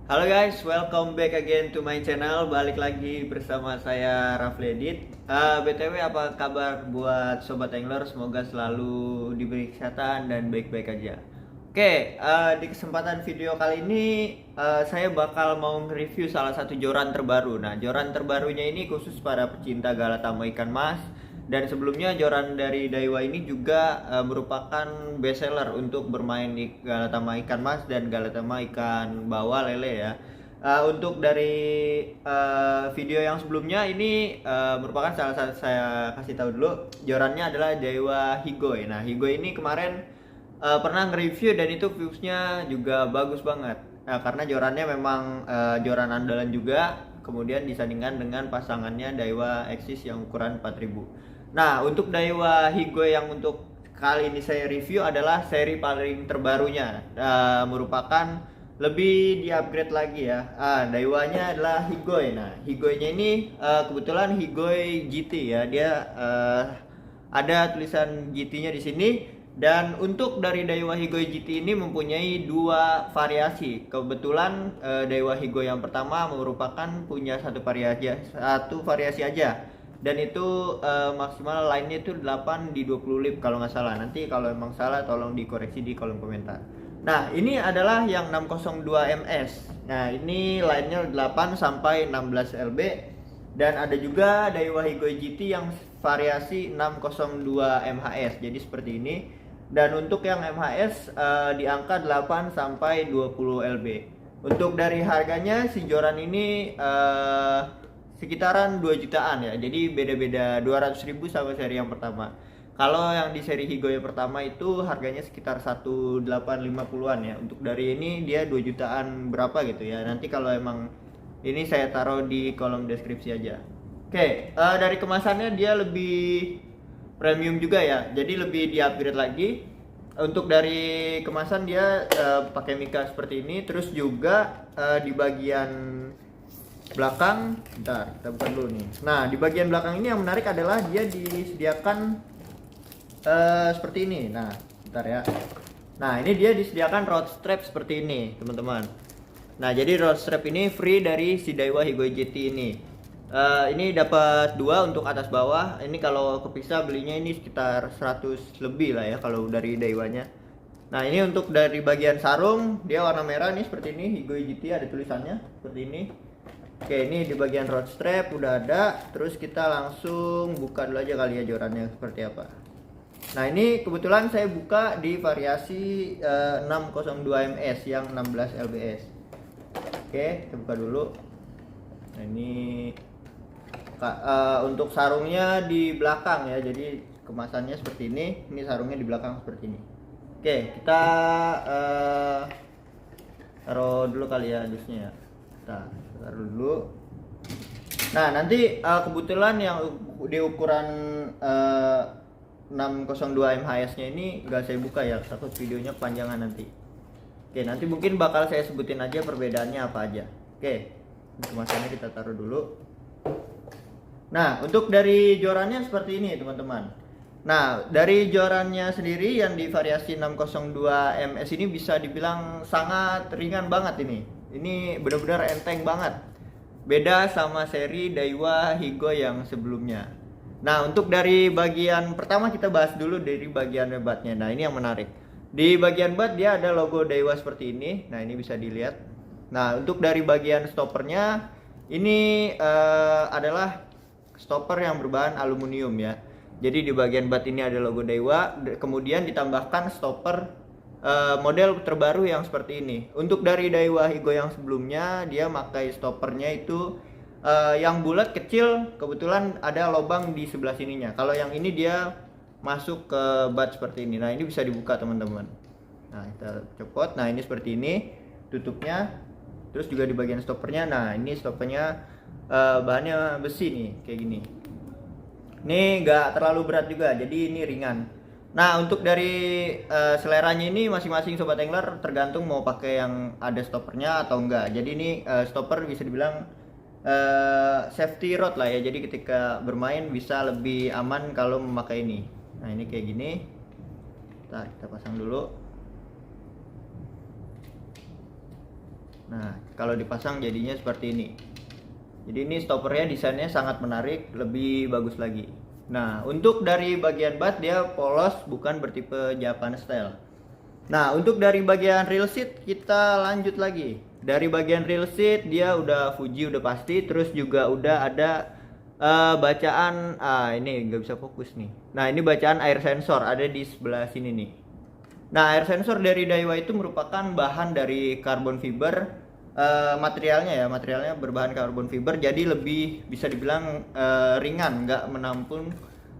Halo guys, welcome back again to my channel. Balik lagi bersama saya Rafli Edit. BTW apa kabar buat sobat angler? Semoga selalu diberi kesehatan dan baik-baik aja. Oke, di kesempatan video kali ini saya bakal mau nge-review salah satu joran terbaru. Nah, joran terbarunya ini khusus para pecinta galatama ikan mas. Dan sebelumnya joran dari Daiwa ini juga merupakan best seller untuk bermain di galatama ikan mas dan galatama ikan bawal lele ya. Untuk dari video yang sebelumnya ini merupakan salah satu, saya kasih tahu dulu, jorannya adalah Daiwa Higoi. Nah, Higoi ini kemarin pernah nge-review dan itu viewsnya juga bagus banget. Nah, karena jorannya memang joran andalan juga, kemudian disandingkan dengan pasangannya Daiwa Axis yang ukuran 4000. Nah, untuk Daiwa Higoi yang untuk kali ini saya review adalah seri paling terbarunya, merupakan lebih di-upgrade lagi ya. Daiwanya adalah Higoi. Nah, Higoinya ini kebetulan Higoi GT ya. Dia ada tulisan GT-nya di sini. Dan untuk dari Daiwa Higoi GT ini mempunyai dua variasi. Kebetulan Daiwa Higoi yang pertama merupakan punya satu variasi aja. Dan itu maksimal line-nya itu 8 di 20 lip kalau nggak salah. Nanti kalau emang salah tolong dikoreksi di kolom komentar. Nah, ini adalah yang 602 ms. Nah, ini line-nya 8 sampai 16 lb. Dan ada juga Daiwa Higoi GT yang variasi 602 mhs. Jadi seperti ini. Dan untuk yang MHS di angka 8 sampai 20 lb. Untuk dari harganya si joran ini sekitaran 2 jutaan ya. Jadi beda-beda 200.000 sama seri yang pertama. Kalau yang di seri Higoi pertama itu harganya sekitar 1850-an ya. Untuk dari ini dia 2 jutaan berapa gitu ya. Nanti kalau emang ini saya taruh di kolom deskripsi aja. Oke, dari kemasannya dia lebih premium juga ya, jadi lebih di-upgrade lagi. Untuk dari kemasan dia pakai mika seperti ini, terus juga di bagian belakang, bentar kita buka dulu nih. Nah, di bagian belakang ini yang menarik adalah dia disediakan seperti ini. Nah, bentar ya. Nah, ini dia disediakan rod strap seperti ini, teman-teman. Nah, jadi rod strap ini free dari si Daiwa Higoi GT ini. Ini dapat dua untuk atas bawah. Ini kalau kepisah belinya ini sekitar 100 lebih lah ya kalau dari Daiwanya. Nah, ini untuk dari bagian sarung dia warna merah nih seperti ini, Higoi GT ada tulisannya seperti ini. Oke, ini di bagian rod strap udah ada. Terus kita langsung buka dulu aja kali ya jorannya seperti apa. Nah, ini kebetulan saya buka di variasi 602 ms yang 16 lbs. Oke, kita buka dulu. Nah, ini untuk sarungnya di belakang ya, jadi kemasannya seperti ini. Ini sarungnya di belakang seperti ini. Oke, kita taruh dulu kali ya dusnya ya. Kita taruh dulu. Nah, nanti kebetulan yang di ukuran 602 mhs nya ini nggak saya buka ya, takut videonya kepanjangan nanti. Oke, nanti mungkin bakal saya sebutin aja perbedaannya apa aja. Oke, kemasannya kita taruh dulu. Nah, untuk dari jorannya seperti ini teman-teman. Nah, dari jorannya sendiri yang di variasi 602 ms ini bisa dibilang sangat ringan banget ini. Ini benar-benar enteng banget. Beda sama seri Daiwa Higoi yang sebelumnya. Nah, untuk dari bagian pertama kita bahas dulu dari bagian batnya. Nah, ini yang menarik. Di bagian bat dia ada logo Daiwa seperti ini. Nah, ini bisa dilihat. Nah, untuk dari bagian stoppernya ini adalah stopper yang berbahan aluminium ya. Jadi di bagian bat ini ada logo Daiwa, kemudian ditambahkan stopper model terbaru yang seperti ini. Untuk dari Daiwa Higoi yang sebelumnya dia pakai stoppernya itu yang bulat kecil, kebetulan ada lubang di sebelah sininya. Kalau yang ini dia masuk ke bat seperti ini. Nah, ini bisa dibuka teman-teman. Nah, kita copot. Nah, ini seperti ini tutupnya. Terus juga di bagian stoppernya. Nah, ini stoppernya bahannya besi nih kayak gini. Ini nggak terlalu berat juga, jadi ini ringan. Nah, untuk dari seleranya ini masing-masing sobat angler tergantung mau pakai yang ada stoppernya atau enggak. Jadi ini stopper bisa dibilang safety rod lah ya. Jadi ketika bermain bisa lebih aman kalau memakai ini. Nah, ini kayak gini. Kita pasang dulu. Nah, kalau dipasang jadinya seperti ini. Jadi ini stoppernya desainnya sangat menarik, lebih bagus lagi. Nah, untuk dari bagian bat dia polos, bukan bertipe Japan style. Nah, untuk dari bagian real seat kita lanjut lagi. Dari bagian real seat dia udah Fuji udah pasti, terus juga udah ada bacaan ini nggak bisa fokus nih. Nah, ini bacaan air sensor ada di sebelah sini nih. Nah, air sensor dari Daiwa itu merupakan bahan dari carbon fiber. Materialnya berbahan carbon fiber, jadi lebih bisa dibilang ringan, nggak menampung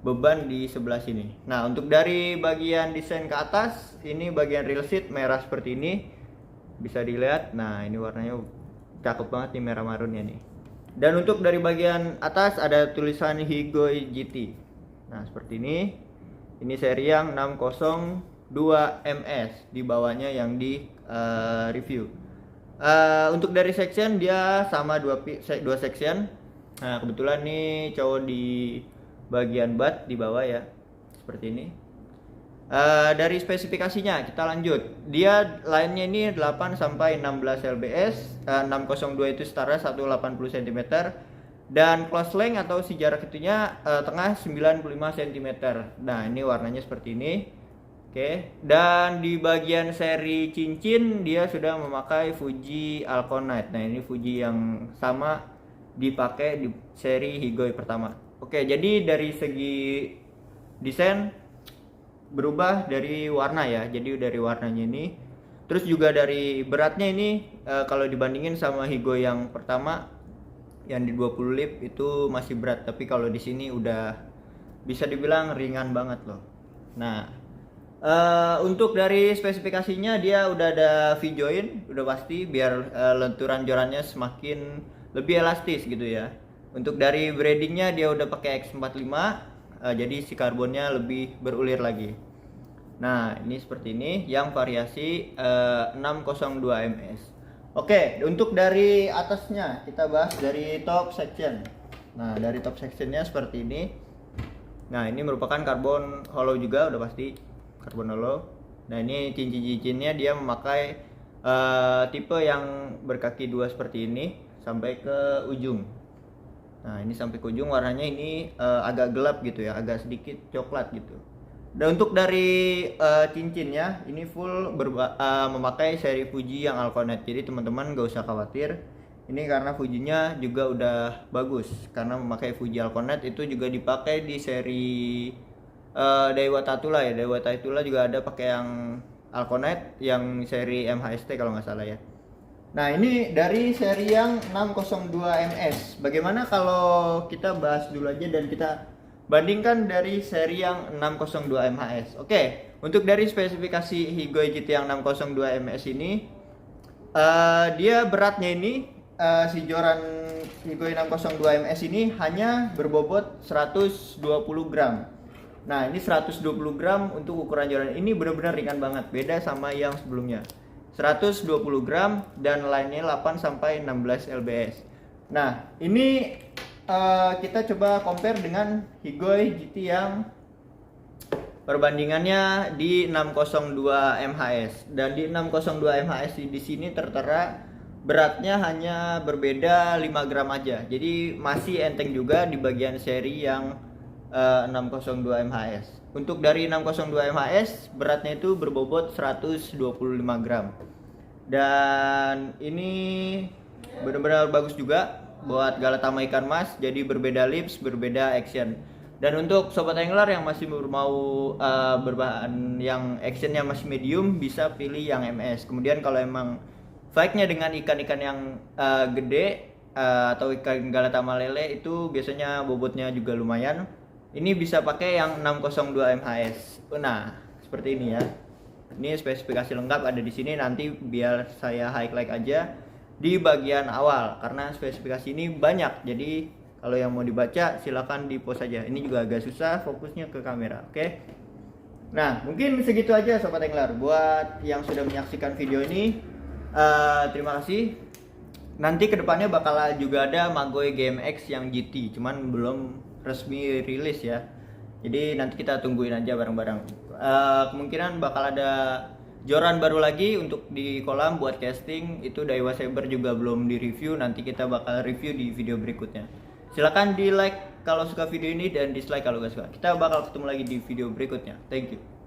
beban di sebelah sini. Nah, untuk dari bagian desain ke atas, ini bagian real seat merah seperti ini, bisa dilihat. Nah, ini warnanya cakep banget nih, merah marunnya nih. Dan untuk dari bagian atas ada tulisan Higoi GT. Nah, seperti ini. Ini seri yang 602 ms, di bawahnya yang di review. Untuk dari section dia sama dua section. Nah, kebetulan nih cowok di bagian bat di bawah ya, seperti ini. Dari spesifikasinya kita lanjut. Dia lainnya ini 8 sampai 16 lbs, 602 itu setara 180 cm, dan close length atau si jarak itunya tengah 95 cm. Nah, ini warnanya seperti ini. Oke, dan di bagian seri cincin dia sudah memakai Fuji Alconite. Nah, ini Fuji yang sama dipakai di seri Higoi pertama. Oke, jadi dari segi desain berubah dari warna ya. Jadi dari warnanya ini, terus juga dari beratnya ini kalau dibandingin sama Higoi yang pertama yang di 20 lip itu masih berat, tapi kalau di sini udah bisa dibilang ringan banget loh. Nah, untuk dari spesifikasinya dia udah ada V-joint, udah pasti biar lenturan jorannya semakin lebih elastis gitu ya. Untuk dari braidingnya dia udah pakai X45, jadi si karbonnya lebih berulir lagi. Nah, ini seperti ini yang variasi 602 ms. Oke, untuk dari atasnya kita bahas dari top section. Nah, dari top sectionnya seperti ini. Nah, ini merupakan karbon hollow juga, udah pasti karbon hollow. Nah, ini cincin-cincinnya dia memakai tipe yang berkaki dua seperti ini sampai ke ujung. Nah, ini sampai ke ujung warnanya ini agak gelap gitu ya, agak sedikit coklat gitu. Dan untuk dari cincinnya ini full memakai seri Fuji yang Alconite. Jadi teman-teman gak usah khawatir. Ini karena Fujinya juga udah bagus, karena memakai Fuji Alconite itu juga dipakai di seri Daiwa Tatula ya. Daiwa Tatula juga ada pakai yang Alconite yang seri MHST kalau nggak salah ya. Nah, ini dari seri yang 602 ms. Bagaimana kalau kita bahas dulu aja dan kita bandingkan dari seri yang 602 mhs. Oke, untuk dari spesifikasi Higoi GT yang 602 ms ini dia beratnya ini si joran Higoi 602 ms ini hanya berbobot 120 gram. Nah, ini 120 gram untuk ukuran joran ini benar-benar ringan banget, beda sama yang sebelumnya. 120 gram dan lainnya 8 sampai 16 lbs. Nah, ini kita coba compare dengan Higoi GT yang perbandingannya di 602 mhs, dan di 602 mhs di sini tertera beratnya hanya berbeda 5 gram aja. Jadi masih enteng juga di bagian seri yang 602 mhs. Untuk dari 602 mhs beratnya itu berbobot 125 gram. Dan ini benar-benar bagus juga buat Galatama ikan mas. Jadi berbeda lips, berbeda action. Dan untuk sobat angler yang masih mau berbahan yang actionnya masih medium, bisa pilih yang ms. Kemudian kalau emang fight-nya dengan ikan-ikan yang gede atau ikan Galatama lele, itu biasanya bobotnya juga lumayan. Ini bisa pakai yang 602 mhs. Nah, seperti ini ya. Ini spesifikasi lengkap ada di sini. Nanti biar saya highlight aja di bagian awal karena spesifikasi ini banyak. Jadi kalau yang mau dibaca silakan di pause aja. Ini juga agak susah fokusnya ke kamera. Oke. Nah, mungkin segitu aja sobat angler. Buat yang sudah menyaksikan video ini, terima kasih. Nanti kedepannya bakal juga ada Magoi GMX yang GT, cuman belum resmi rilis ya. Jadi nanti kita tungguin aja bareng-bareng. Kemungkinan bakal ada joran baru lagi untuk di kolam buat casting itu Daiwa Saber juga belum di review, nanti kita bakal review di video berikutnya. Silakan di like kalau suka video ini dan dislike kalau gak suka. Kita bakal ketemu lagi di video berikutnya. Thank you.